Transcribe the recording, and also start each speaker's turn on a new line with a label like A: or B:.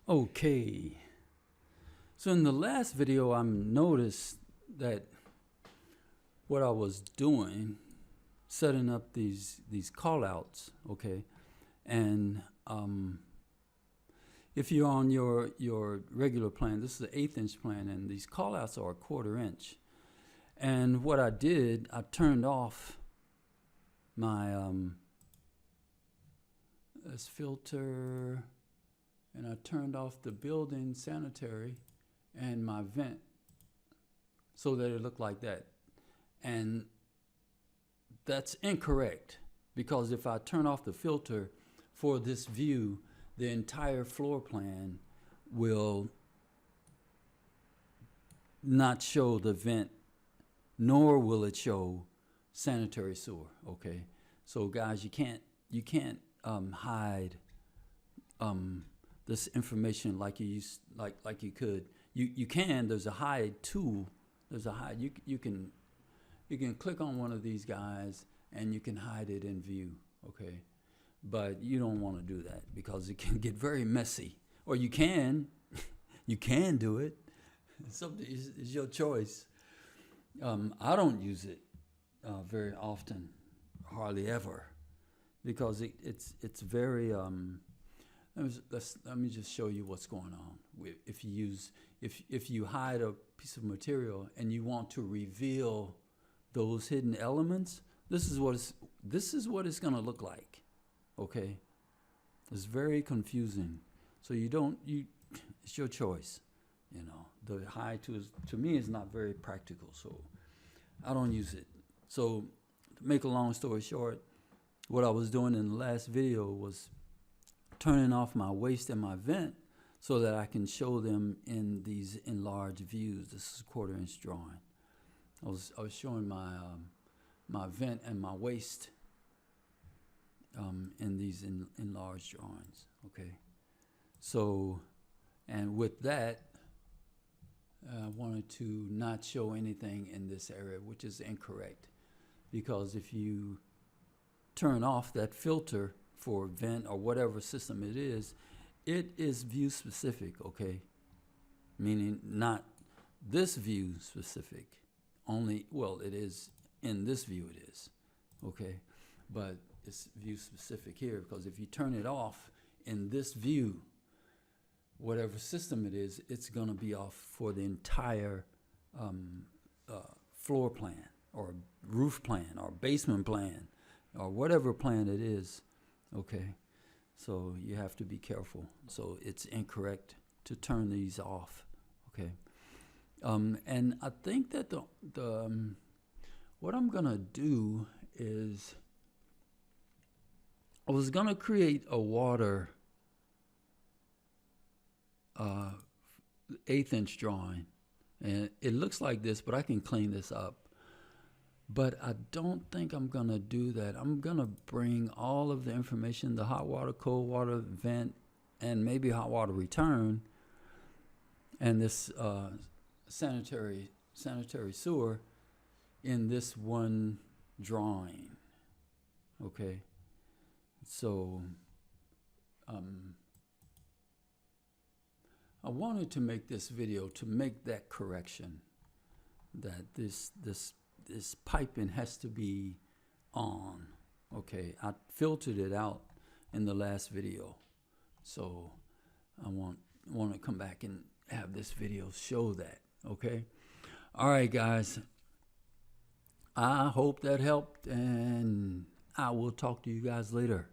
A: Okay, so in the last video I noticed that what I was doing, setting up these callouts, okay, and if you're on your regular plan, this is an 1/8 inch plan, and these callouts are a 1/4 inch. And what I did, I turned off my this filter, and I turned off the building sanitary and my vent so that it looked like that. And that's incorrect, because if I turn off the filter for this view, the entire floor plan will not show the vent, nor will it show sanitary sewer. Okay, so guys, you can't hide this information like you used, like you could. You can. There's a hide tool. There's a hide. You can click on one of these guys and you can hide it in view. Okay, but you don't want to do that because it can get very messy. Or you can do it. It's your choice. I don't use it very often, hardly ever, because it's very let me just show you what's going on. If you hide a piece of material and you want to reveal those hidden elements, this is what it's going to look like. Okay, it's very confusing. So it's your choice. You know, the hide to me is not very practical, so I don't use it. So to make a long story short, what I was doing in the last video was turning off my waste and my vent so that I can show them in these enlarged views. This is a 1/4 inch drawing. I was showing my vent and my waste in these enlarged drawings. Okay, so, and with that, I wanted to not show anything in this area, which is incorrect, because if you turn off that filter for vent or whatever system it is view specific. Okay, meaning not this view specific, only, well, it is in this view, it is, okay, but it's view specific here, because if you turn it off in this view, whatever system it is, it's going to be off for the entire floor plan or roof plan or basement plan or whatever plan it is. Okay, so you have to be careful. So it's incorrect to turn these off. Okay, and I think that what I'm gonna do is, I was gonna create a water 1/8 inch drawing, and it looks like this, but I can clean this up. But I don't think I'm gonna do that. I'm gonna bring all of the information, the hot water, cold water, vent, and maybe hot water return, and this sanitary sewer in this one drawing. Okay, so I wanted to make this video to make that correction, that this piping has to be on. Okay, I filtered it out in the last video, so I want to come back and have this video show that. Okay, all right guys, I hope that helped, and I will talk to you guys later.